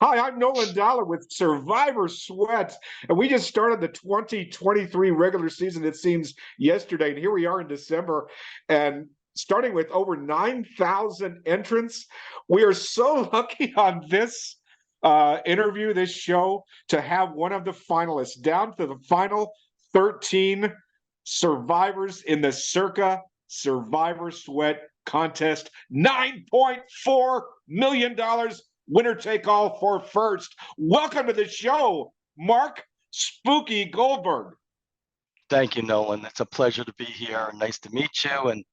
Hi, I'm Nolan Dalla with Survivor Sweat, and we just started the 2023 regular season. It seems yesterday, and here we are in December, and starting with over 9,000 entrants. We are so lucky on this interview, this show, to have one of the finalists down to the final 13 survivors in the Circa Survivor Sweat contest. $9.4 million winner take all for first. Welcome to the show, Marc Spooky Goldberg. Thank you, Nolan. It's a pleasure to be here. Nice to meet you, and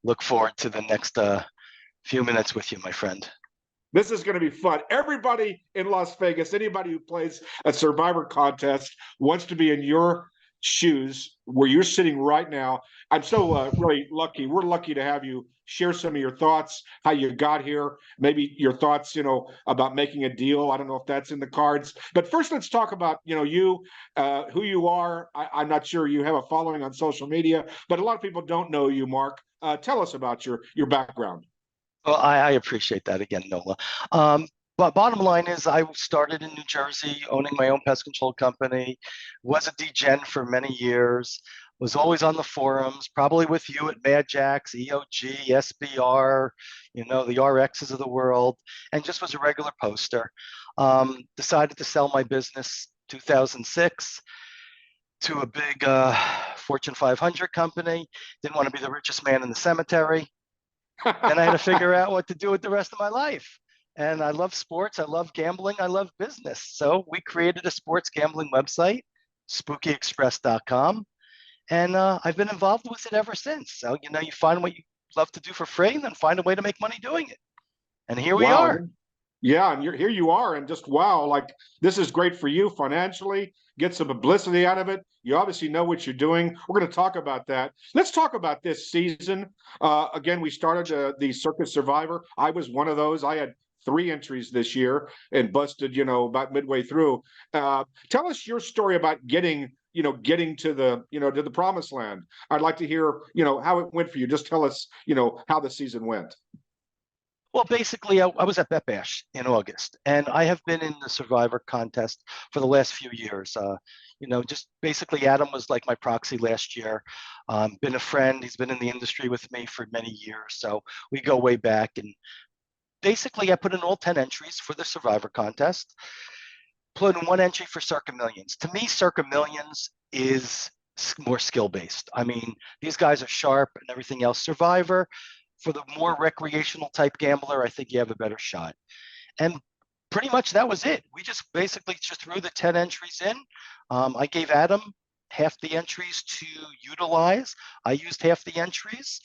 look forward to the next few minutes with you, my friend. This is going to be fun. Everybody in Las Vegas, anybody who plays a Survivor contest, wants to be in your shoes where you're sitting right now. I'm so really lucky. We're lucky to have you share some of your thoughts, how you got here, maybe your thoughts, about making a deal. I don't know if that's in the cards. But first, let's talk about, you, who you are. I'm not sure you have a following on social media, but a lot of people don't know you, Marc. Tell us about your background. Well, I appreciate that again, Nola. But bottom line is I started in New Jersey owning my own pest control company, was a DGen for many years, was always on the forums, probably with you at Mad Jacks, EOG, SBR, the RXs of the world, and just was a regular poster. Decided to sell my business 2006 to a big Fortune 500 company. Didn't want to be the richest man in the cemetery. Then I had to figure out what to do with the rest of my life. And I love sports, I love gambling, I love business. So we created a sports gambling website, spookyexpress.com. And I've been involved with it ever since. So, you find what you love to do for free and then find a way to make money doing it. And here we are. Yeah, and here you are, and just wow, like this is great for you financially. Get some publicity out of it. You obviously know what you're doing. We're going to talk about that. Let's talk about this season. Again, we started the Circa Survivor. I was one of those. I had 3 entries this year and busted, about midway through. Tell us your story about getting to the promised land. I'd like to hear, how it went for you. Just tell us, how the season went. Well, basically, I was at Bet Bash in August, and I have been in the Survivor contest for the last few years. Just basically, Adam was like my proxy last year. Been a friend. He's been in the industry with me for many years, so we go way back. And basically, I put in all 10 entries for the Survivor contest. Put in 1 entry for Circa Millions. To me, Circa Millions is more skill-based. I mean, these guys are sharp and everything else. Survivor, for the more recreational type gambler, I think you have a better shot. And pretty much that was it. We just basically just threw the 10 entries in. I gave Adam half the entries to utilize. I used half the entries.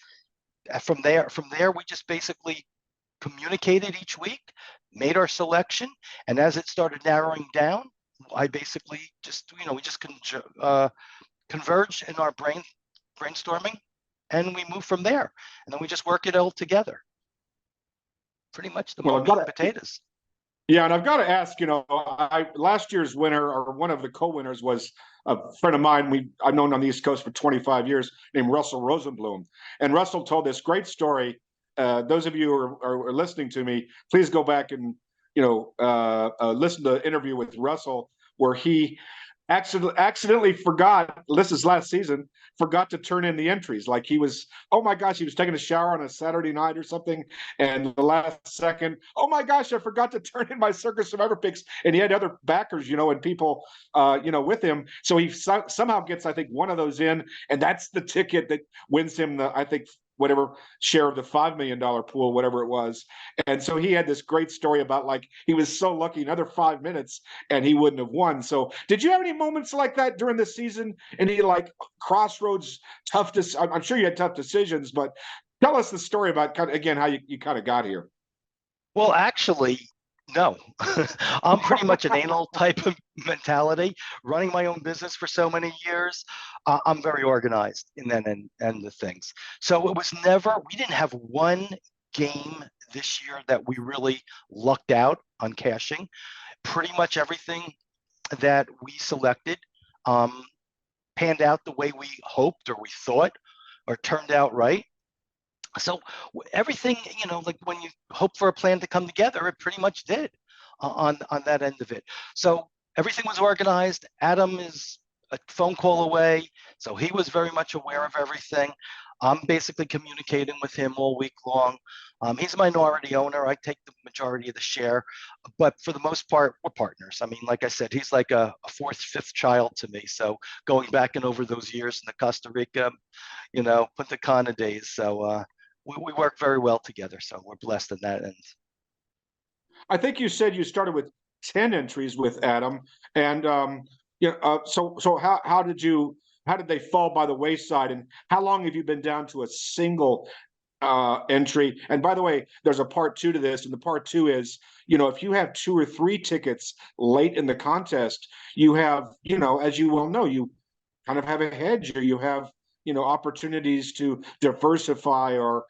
From there, we just basically communicated each week, made our selection, and as it started narrowing down, I basically just, we just converged in our brainstorming, and we move from there, and then we just work it all together. Pretty much the meat and potatoes. Yeah, and I've got to ask, last year's winner, or one of the co-winners, was a friend of mine. I've known on the East Coast for 25 years, named Russell Rosenblum. And Russell told this great story. Those of you who are listening to me, please go back and listen to the interview with Russell, where he accidentally forgot, this is last season, forgot to turn in the entries. Like he was, oh my gosh, he was taking a shower on a Saturday night or something, and the last second, oh my gosh, I forgot to turn in my Circa Survivor picks, and he had other backers, and people, with him. So he somehow gets, I think, one of those in, and that's the ticket that wins him the, I think, whatever share of the $5 million pool, whatever it was. And so he had this great story about, like, he was so lucky, another 5 minutes and he wouldn't have won. So did you have any moments like that during the season? Any crossroads, I'm sure you had tough decisions, but tell us the story about again, how you kind of got here. Well, actually, no. I'm pretty much an anal type of mentality, running my own business for so many years. I'm very organized in that end of things. So it was never, we didn't have one game this year that we really lucked out on cashing. Pretty much everything that we selected panned out the way we hoped or we thought, or turned out right. So everything, like when you hope for a plan to come together, it pretty much did. on that end of it. So everything was organized. Adam is a phone call away, so he was very much aware of everything. I'm basically communicating with him all week long. He's a minority owner. I take the majority of the share, but for the most part, we're partners. I mean, like I said, he's like a fourth, fifth child to me. So going back and over those years in the Costa Rica, Punta Cana days. So we work very well together. So we're blessed in that end. I think you said you started with 10 entries with Adam, and so how did they fall by the wayside, and how long have you been down to a single entry? And by the way, there's a part two to this, and the part two is, if you have 2 or 3 tickets late in the contest, you have, as you well know, you kind of have a hedge, or you have, opportunities to diversify, or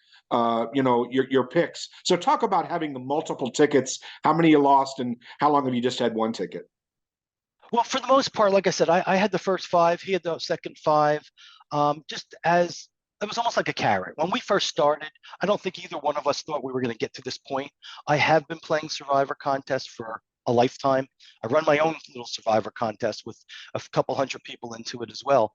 your picks. So talk about having the multiple tickets, how many you lost, and how long have you just had one ticket? Well, for the most part, like I said, I had the first 5, he had the second 5. Just as it was almost like a carrot. When we first started, I don't think either one of us thought we were going to get to this point. I have been playing Survivor Contest for a lifetime. I run my own little Survivor Contest with a couple hundred people into it as well.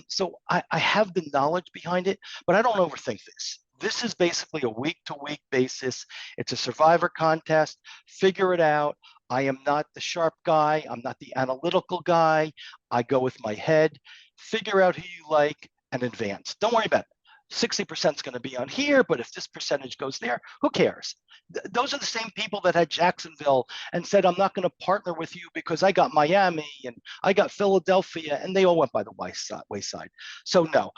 So I have the knowledge behind it, but I don't overthink this. This is basically a week-to-week basis. It's a Survivor Contest. Figure it out. I am not the sharp guy. I'm not the analytical guy. I go with my head. Figure out who you like and advance. Don't worry about it. 60% is going to be on here, but if this percentage goes there, who cares? Those are the same people that had Jacksonville and said, I'm not going to partner with you because I got Miami and I got Philadelphia, and they all went by the wayside. So no.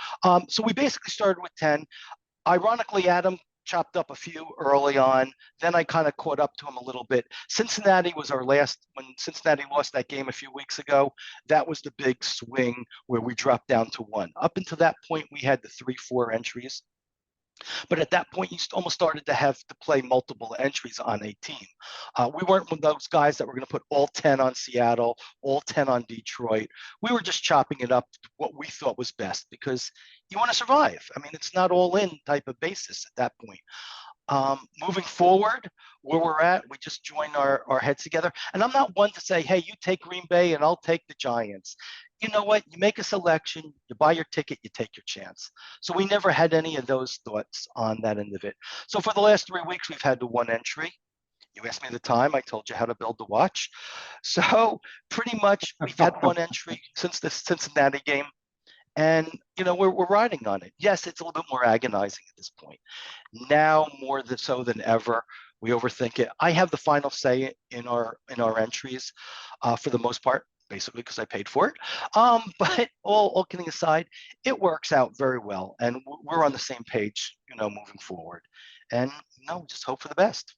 So we basically started with 10. Ironically, Adam chopped up a few early on. Then I kind of caught up to him a little bit. Cincinnati was our last, when Cincinnati lost that game a few weeks ago. That was the big swing where we dropped down to 1. Up until that point, we had the 3-4 entries. But at that point, you almost started to have to play multiple entries on a team. We weren't one of those guys that were going to put all 10 on Seattle, all 10 on Detroit. We were just chopping it up to what we thought was best, because you want to survive. I mean, it's not all in type of basis at that point. Moving forward, where we're at, we just join our heads together. And I'm not one to say, hey, you take Green Bay and I'll take the Giants. You know what? You make a selection, you buy your ticket, you take your chance. So we never had any of those thoughts on that end of it. So for the last 3 weeks, we've had the 1 entry. You asked me the time, I told you how to build the watch. So pretty much we've had 1 entry since the Cincinnati game. And, we're riding on it. Yes, it's a little bit more agonizing at this point. Now, more so than ever, we overthink it. I have the final say in our entries for the most part, basically because I paid for it. But all kidding aside, it works out very well. And we're on the same page, moving forward. And, just hope for the best.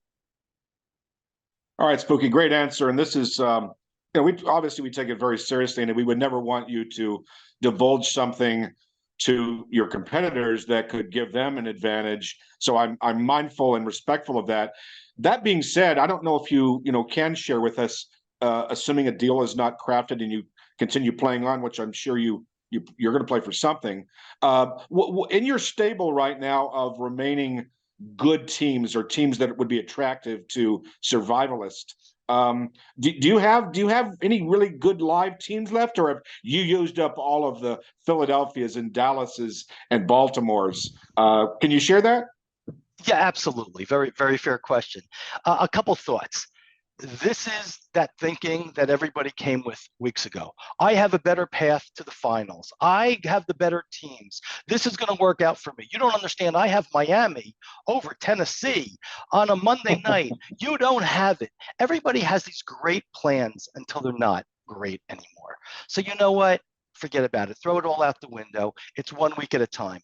All right, Spooky, great answer. And this is, we take it very seriously, and we would never want you to divulge something to your competitors that could give them an advantage. So I'm mindful and respectful of that. That being said, I don't know if you can share with us, assuming a deal is not crafted and you continue playing on, which I'm sure you're going to play for something. In your stable right now of remaining good teams, or teams that would be attractive to survivalists, do you have any really good live teams left, or have you used up all of the Philadelphias and Dallases and Baltimores? Can you share that? Yeah, absolutely. Very, very fair question. A couple thoughts. This is that thinking that everybody came with weeks ago. I have a better path to the finals. I have the better teams. This is going to work out for me. You don't understand. I have Miami over Tennessee on a Monday night. You don't have it. Everybody has these great plans until they're not great anymore. So you know what? Forget about it. Throw it all out the window. It's 1 week at a time.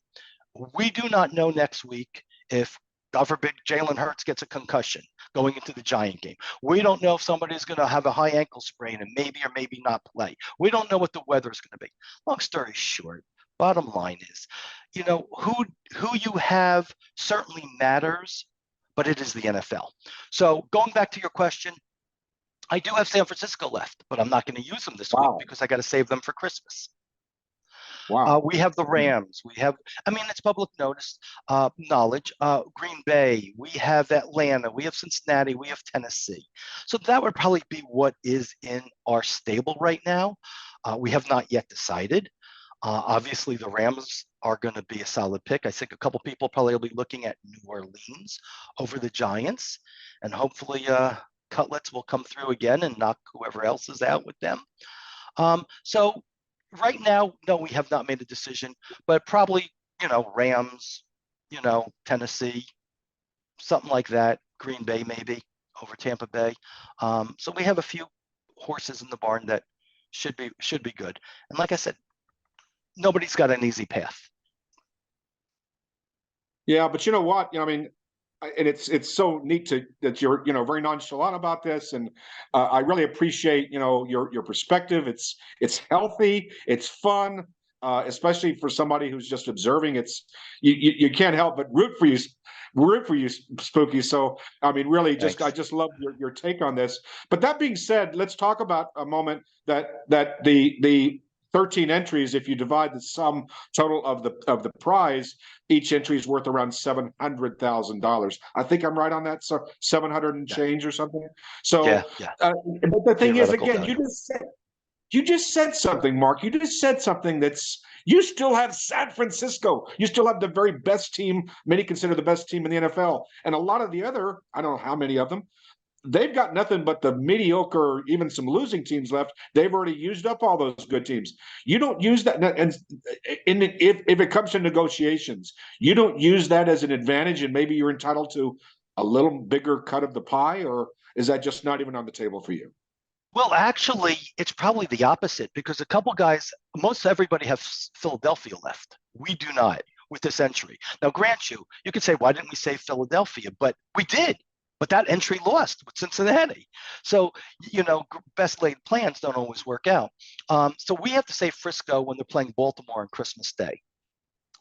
We do not know next week if, God forbid, Jalen Hurts gets a concussion going into the Giant game. We don't know if somebody's going to have a high ankle sprain and maybe or maybe not play. We don't know what the weather is going to be. Long story short, bottom line is, who you have certainly matters, but it is the NFL. So going back to your question, I do have San Francisco left, but I'm not going to use them this week because I got to save them for Christmas. Wow. We have the Rams. We have, I mean, it's public notice, knowledge. Green Bay. We have Atlanta. We have Cincinnati. We have Tennessee. So that would probably be what is in our stable right now. We have not yet decided. Obviously, the Rams are going to be a solid pick. I think a couple people probably will be looking at New Orleans over the Giants, and hopefully Cutlets will come through again and knock whoever else is out with them. So right now, no, we have not made a decision, but probably, Rams, Tennessee, something like that. Green Bay maybe over Tampa Bay. So we have a few horses in the barn that should be good. And like I said, nobody's got an easy path. Yeah, but you know what? I mean, and it's so neat that you're very nonchalant about this, and I really appreciate your perspective. It's healthy, it's fun, especially for somebody who's just observing. It's you can't help but root for you, Spooky. So I mean, really, I just love your take on this. But that being said, let's talk about a moment that the 13 entries, if you divide the sum total of the prize, each entry is worth around $700,000. I think I'm right on that. So 700 and change or something. So, yeah. But the thing is, again, value. you just said something, Mark. You just said something you still have San Francisco. You still have the very best team. Many consider the best team in the NFL, and a lot of the other, I don't know how many of them, they've got nothing but the mediocre, even some losing teams left. They've already used up all those good teams. You don't use that, and if it comes to negotiations, you don't use that as an advantage, and maybe you're entitled to a little bigger cut of the pie, or is that just not even on the table for you? Well, actually, it's probably the opposite because a couple guys, most everybody have Philadelphia left. We do not with this entry. Now, grant you could say, why didn't we say Philadelphia? But we did. But that entry lost with Cincinnati. So, best laid plans don't always work out. So we have to say Frisco when they're playing Baltimore on Christmas Day.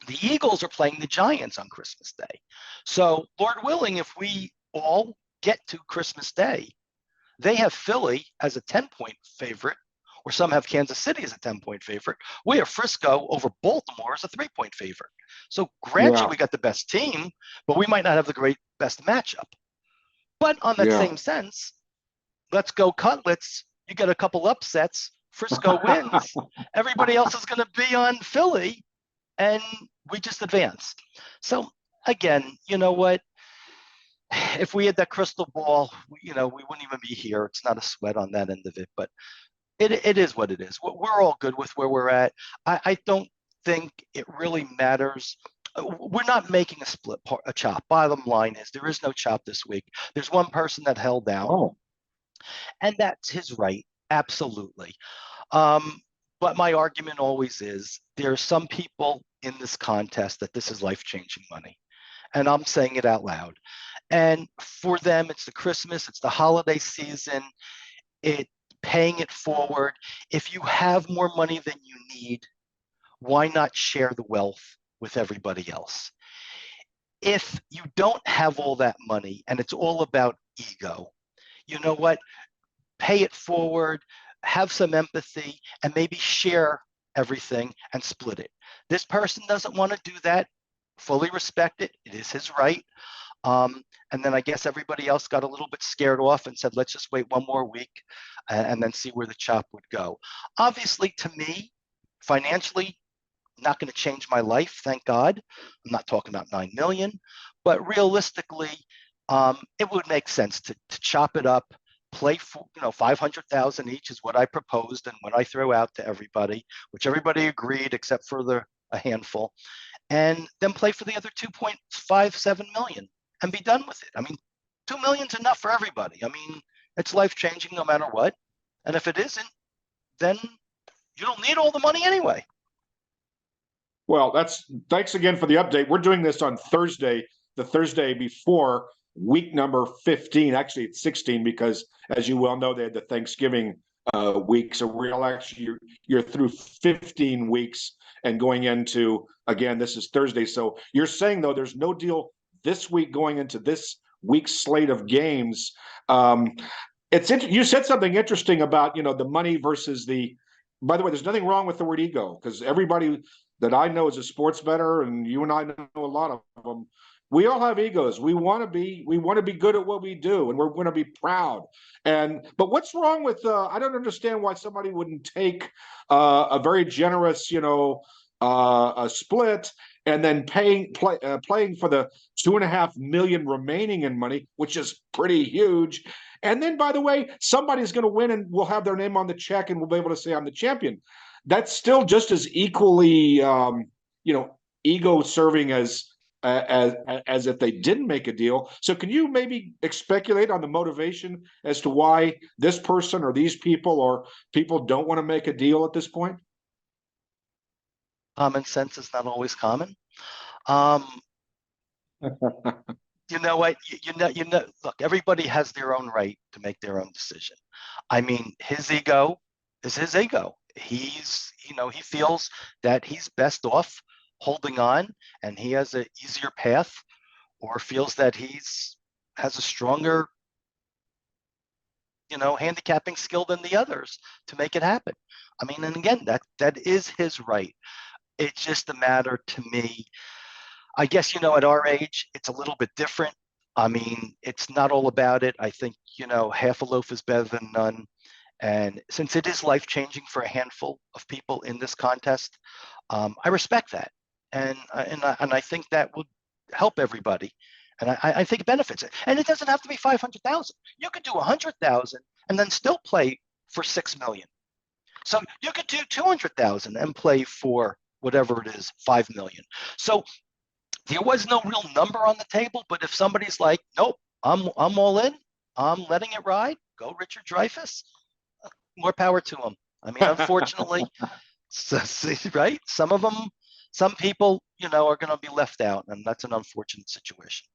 The Eagles are playing the Giants on Christmas Day. So, Lord willing, if we all get to Christmas Day, they have Philly as a 10-point favorite, or some have Kansas City as a 10-point favorite. We have Frisco over Baltimore as a 3-point favorite. So, grant you we got the best team, but we might not have the best matchup. But on that same sense, let's go Cutlets. You get a couple upsets. Frisco wins. Everybody else is going to be on Philly, and we just advance. So again, you know what? If we had that crystal ball, we wouldn't even be here. It's not a sweat on that end of it, but it is what it is. We're all good with where we're at. I don't think it really matters. We're not making a chop. Bottom line is there is no chop this week. There's one person that held out, and that's his right. Absolutely. But my argument always is there are some people in this contest that this is life-changing money, and I'm saying it out loud. And for them, it's the Christmas, it's the holiday season, paying it forward. If you have more money than you need, why not share the wealth with everybody else? If you don't have all that money and it's all about ego, you know what? Pay it forward, have some empathy, and maybe share everything and split it. This person doesn't want to do that. Fully respect it. It is his right. And then I guess everybody else got a little bit scared off and said, let's just wait one more week and then see where the chop would go. Obviously, to me, financially, not going to change my life, thank God. I'm not talking about 9 million, but realistically, it would make sense to chop it up, play for 500,000 each is what I proposed and what I throw out to everybody, which everybody agreed except for a handful, and then play for the other 2.57 million and be done with it. I mean, 2 million's enough for everybody. I mean, it's life-changing no matter what. And if it isn't, then you don't need all the money anyway. Well, thanks again for the update. We're doing this on Thursday, the Thursday before week number 15. Actually, it's 16 because, as you well know, they had the Thanksgiving week. So you're through 15 weeks and going into, again, this is Thursday. So you're saying, though, there's no deal this week going into this week's slate of games. You said something interesting about, the money versus the By the way, there's nothing wrong with the word ego, because everybody that I know is a sports bettor, and you and I know a lot of them. We all have egos. We want to be good at what we do, and we're going to be proud. And but what's wrong with? I don't understand why somebody wouldn't take a very generous, a split, and then playing for the 2.5 million remaining in money, which is pretty huge. And then, by the way, somebody's going to win, and we'll have their name on the check, and we'll be able to say I'm the champion. That's still just as equally, ego serving as if they didn't make a deal. So, can you maybe speculate on the motivation as to why this person or these people or people don't want to make a deal at this point? Common sense is not always common. Um, you know what? Look, everybody has their own right to make their own decision. I mean, his ego is his ego. He feels that he's best off holding on and he has an easier path, or feels that has a stronger, handicapping skill than the others to make it happen. I mean, and again, that is his right. It's just a matter to me. I guess, at our age, it's a little bit different. I mean, it's not all about it. I think, half a loaf is better than none. And since it is life changing for a handful of people in this contest, I respect that. And I think that would help everybody. And I think it benefits it. And it doesn't have to be 500,000. You could do 100,000 and then still play for 6 million. So you could do 200,000 and play for whatever it is, 5 million. So there was no real number on the table, but if somebody's like, nope, I'm all in, I'm letting it ride, go Richard Dreyfuss, more power to them. I mean, unfortunately, right? Some people, are going to be left out, and that's an unfortunate situation.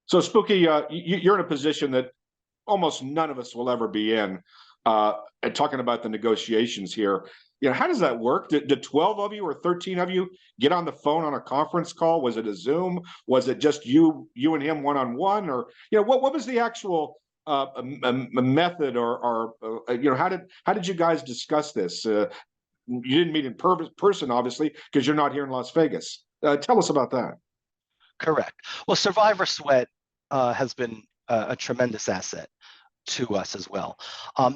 So, Spooky, you're in a position that almost none of us will ever be in. And talking about the negotiations here, how does that work? Did 12 of you or 13 of you get on the phone on a conference call? Was it a Zoom? Was it just you and him one-on-one? Or, what was the actual method, or how did you guys discuss this? You didn't meet in person, obviously, because you're not here in Las Vegas. Tell us about that. Correct. Well, Survivor Sweat has been a tremendous asset to us as well.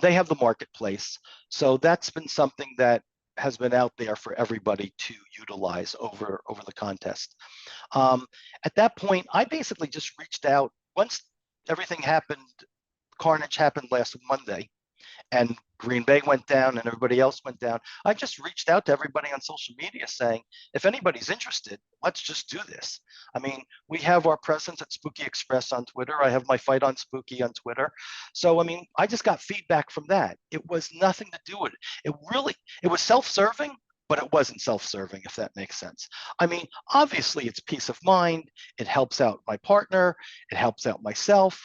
They have the marketplace, so that's been something that has been out there for everybody to utilize over the contest. At that point, I basically just reached out once everything happened. Carnage happened last Monday, and Green Bay went down and everybody else went down. I just reached out to everybody on social media saying, if anybody's interested, let's just do this. I mean, we have our presence at Spooky Express on Twitter. I have my Fight on Spooky on Twitter. So, I mean, I just got feedback from that. It was nothing to do with it. It was self-serving, but it wasn't self-serving, if that makes sense. I mean, obviously it's peace of mind. It helps out my partner. It helps out myself.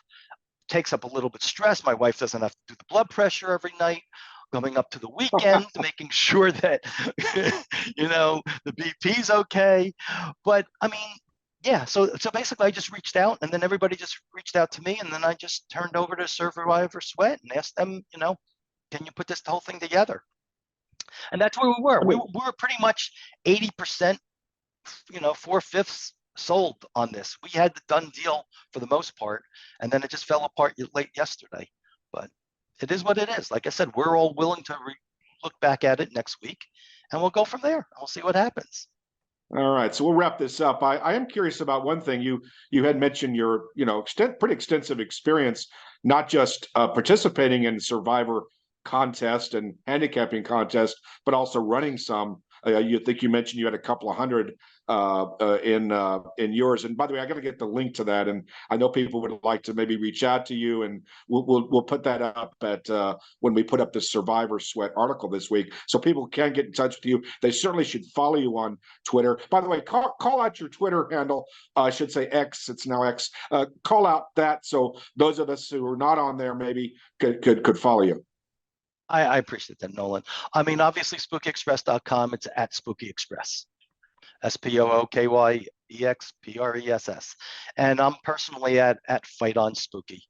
Takes up a little bit stress. My wife doesn't have to do the blood pressure every night, coming up to the weekend, making sure that, the BP's okay. But I mean, yeah, so basically I just reached out, and then everybody just reached out to me, and then I just turned over to Survivor Sweat and asked them, can you put this whole thing together? And that's where we were. We were pretty much 80%, 4/5 sold on this. We had the done deal for the most part, and then it just fell apart late yesterday. But it is what it is. Like I said, we're all willing to look back at it next week, and we'll go from there. We'll see what happens. All right, so we'll wrap this up. I am curious about one thing. You had mentioned your pretty extensive experience, not just participating in Survivor contest and handicapping contest, but also running some. You mentioned you had a couple of hundred in yours. And by the way, I got to get the link to that. And I know people would like to maybe reach out to you, and we'll put that up at when we put up the Survivor Sweat article this week, so people can get in touch with you. They certainly should follow you on Twitter. By the way, call out your Twitter handle. I should say X. It's now X. Call out that, so those of us who are not on there maybe could follow you. I appreciate that, Nolan. I mean, obviously, SpookyExpress.com. It's at Spooky Express. SPOOKYEXPRESS. And I'm personally at Fight on Spooky.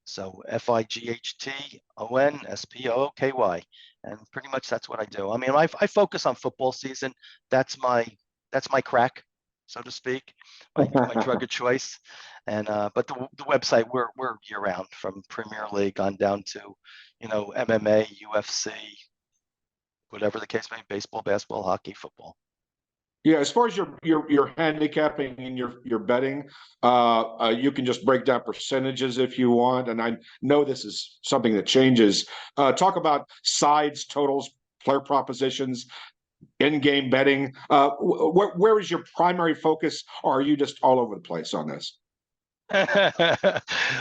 So FIGHTON SPOOKY. And pretty much that's what I do. I mean, I focus on football season. That's my crack, so to speak, my drug of choice. And but the website, we're year round, from Premier League on down to, MMA, UFC, whatever the case may be, baseball, basketball, hockey, football. Yeah, as far as your handicapping and your betting, you can just break down percentages if you want. And I know this is something that changes. Talk about sides, totals, player propositions, in-game betting. Where is your primary focus, or are you just all over the place on this?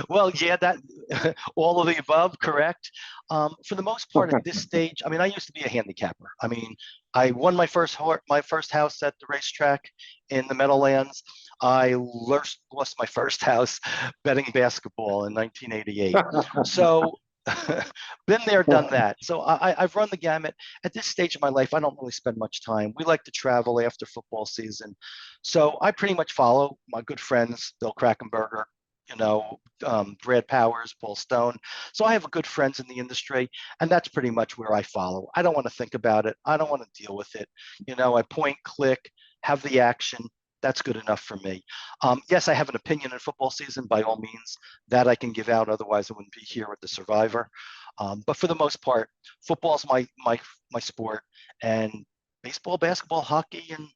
Well, yeah, that all of the above, correct. For the most part, at this stage, I mean, I used to be a handicapper. I mean, I won my first house at the racetrack in the Meadowlands. I lost my first house betting basketball in 1988. So, been there, done that. So I've run the gamut. At this stage of my life, I don't really spend much time. We like to travel after football season. So I pretty much follow my good friends, Bill Krakenberger, Brad Powers, Paul Stone. So I have good friends in the industry, and that's pretty much where I follow. I don't want to think about it. I don't want to deal with it. I point, click, have the action. That's good enough for me. Yes, I have an opinion in football season, by all means, that I can give out. Otherwise, I wouldn't be here with the Survivor. But for the most part, football's my sport, and baseball, basketball, hockey, and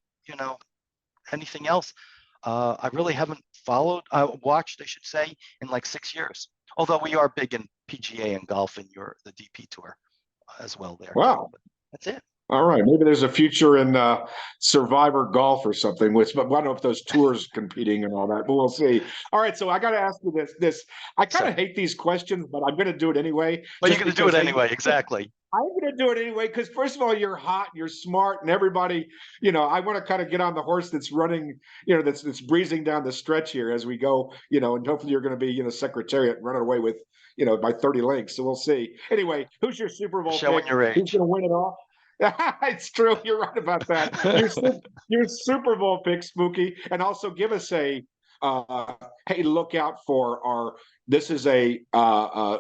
anything else, I really haven't watched, I should say, in like 6 years. Although we are big in PGA and golf and the DP tour as well there. Wow. That's it. All right, maybe there's a future in Survivor Golf or something. But I don't know if those tours competing and all that, but we'll see. All right, so I got to ask you this. I kind of hate these questions, but I'm going to do it anyway. But you're going to do it anyway, exactly. I'm going to do it anyway because, first of all, you're hot, you're smart, and everybody, I want to kind of get on the horse that's running, that's breezing down the stretch here as we go, and hopefully you're going to be, Secretariat running away with, by 30 lengths. So we'll see. Anyway, who's your Super Bowl Showing pick? your age. Who's going to win it all? It's true. You're right about that. Your Super Bowl pick, Spooky, and also give us a hey, look out for this is a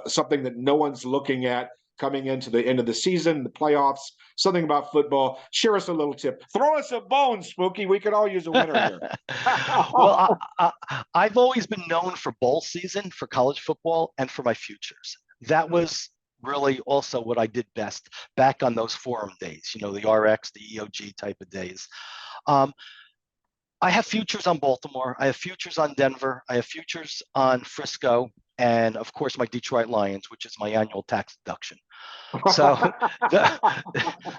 something that no one's looking at coming into the end of the season, the playoffs, something about football. Share us a little tip. Throw us a bone, Spooky. We could all use a winner here. Well, I've always been known for bowl season for college football and for my futures. That was really also what I did best back on those forum days, the RX, the EOG type of days. I have futures on Baltimore. I have futures on Denver. I have futures on Frisco. And of course, my Detroit Lions, which is my annual tax deduction. So,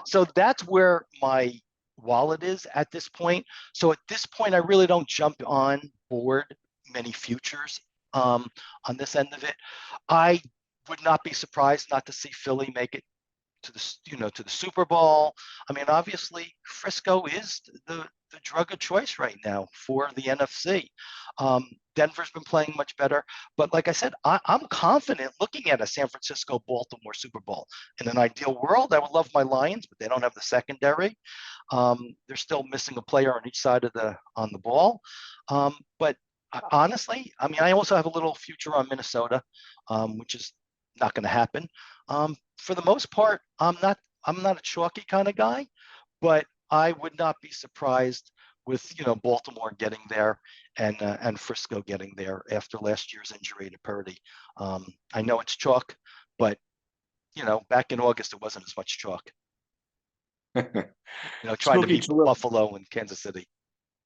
so that's where my wallet is at this point. So at this point, I really don't jump on board many futures on this end of it. I would not be surprised not to see Philly make it to the Super Bowl. I mean, obviously, Frisco is the drug of choice right now for the NFC. Denver's been playing much better, but like I said, I'm confident looking at a San Francisco-Baltimore Super Bowl. In an ideal world, I would love my Lions, but they don't have the secondary. They're still missing a player on each side on the ball. But honestly, I mean, I also have a little future on Minnesota, which is not going to happen. For the most part, I'm not a chalky kind of guy, but I would not be surprised with Baltimore getting there and Frisco getting there after last year's injury to Purdy. I know it's chalk, but back in August it wasn't as much chalk. Trying to beat Buffalo and Kansas City.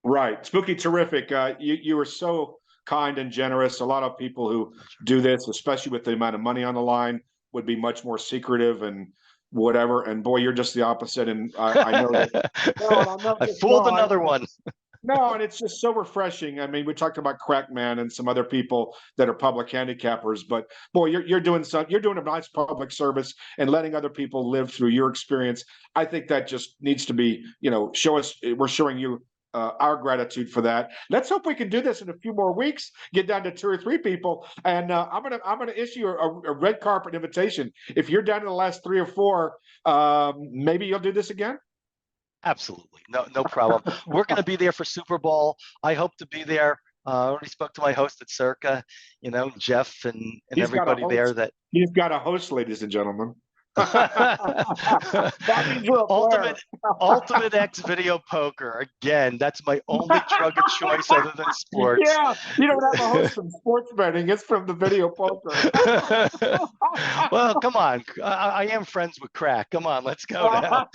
Right, Spooky, terrific. You were so kind and generous. A lot of people who do this, especially with the amount of money on the line, would be much more secretive and whatever. And boy, you're just the opposite. And I know that. No, I fooled another one. No, and it's just so refreshing. I mean, we talked about Crackman and some other people that are public handicappers, but boy, you're doing a nice public service and letting other people live through your experience. I think that just needs to be, we're showing you our gratitude for that. Let's hope we can do this in a few more weeks. Get down to 2 or 3 people, and I'm gonna issue a red carpet invitation. If you're down to the last 3 or 4, maybe you'll do this again. Absolutely, no problem. We're going to be there for Super Bowl. I hope to be there. I already spoke to my host at Circa, Jeff and everybody there. That he's got a host, ladies and gentlemen. That means you're a player. Ultimate X video poker. Again, that's my only drug of choice other than sports. Yeah, you don't have a host from sports betting. It's from the video poker. Well, come on. I am friends with crack. Come on, let's go now.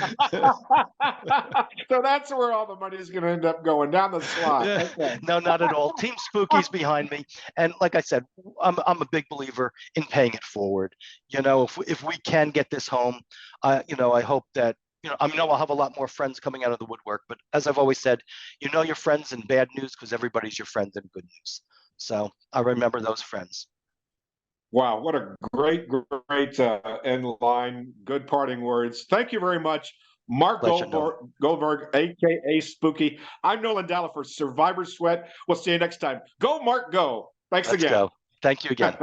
So that's where all the money is going to end up going, down the slot. Okay. No, not at all. Team Spooky's behind me, and like I said, I'm a big believer in paying it forward. You know, if we can get this home, you know, I hope that, you know, I know I'll have a lot more friends coming out of the woodwork. But as I've always said, you know your friends in bad news because everybody's your friend in good news. So I remember those friends. Wow, what a great end line. Good parting words. Thank you very much, Mark Pleasure, Nolan. Goldberg, aka Spooky. I'm Nolan Dalla for Survivor Sweat. We'll see you next time. Go, Mark, go. Thanks Let's again. go. Thank you again.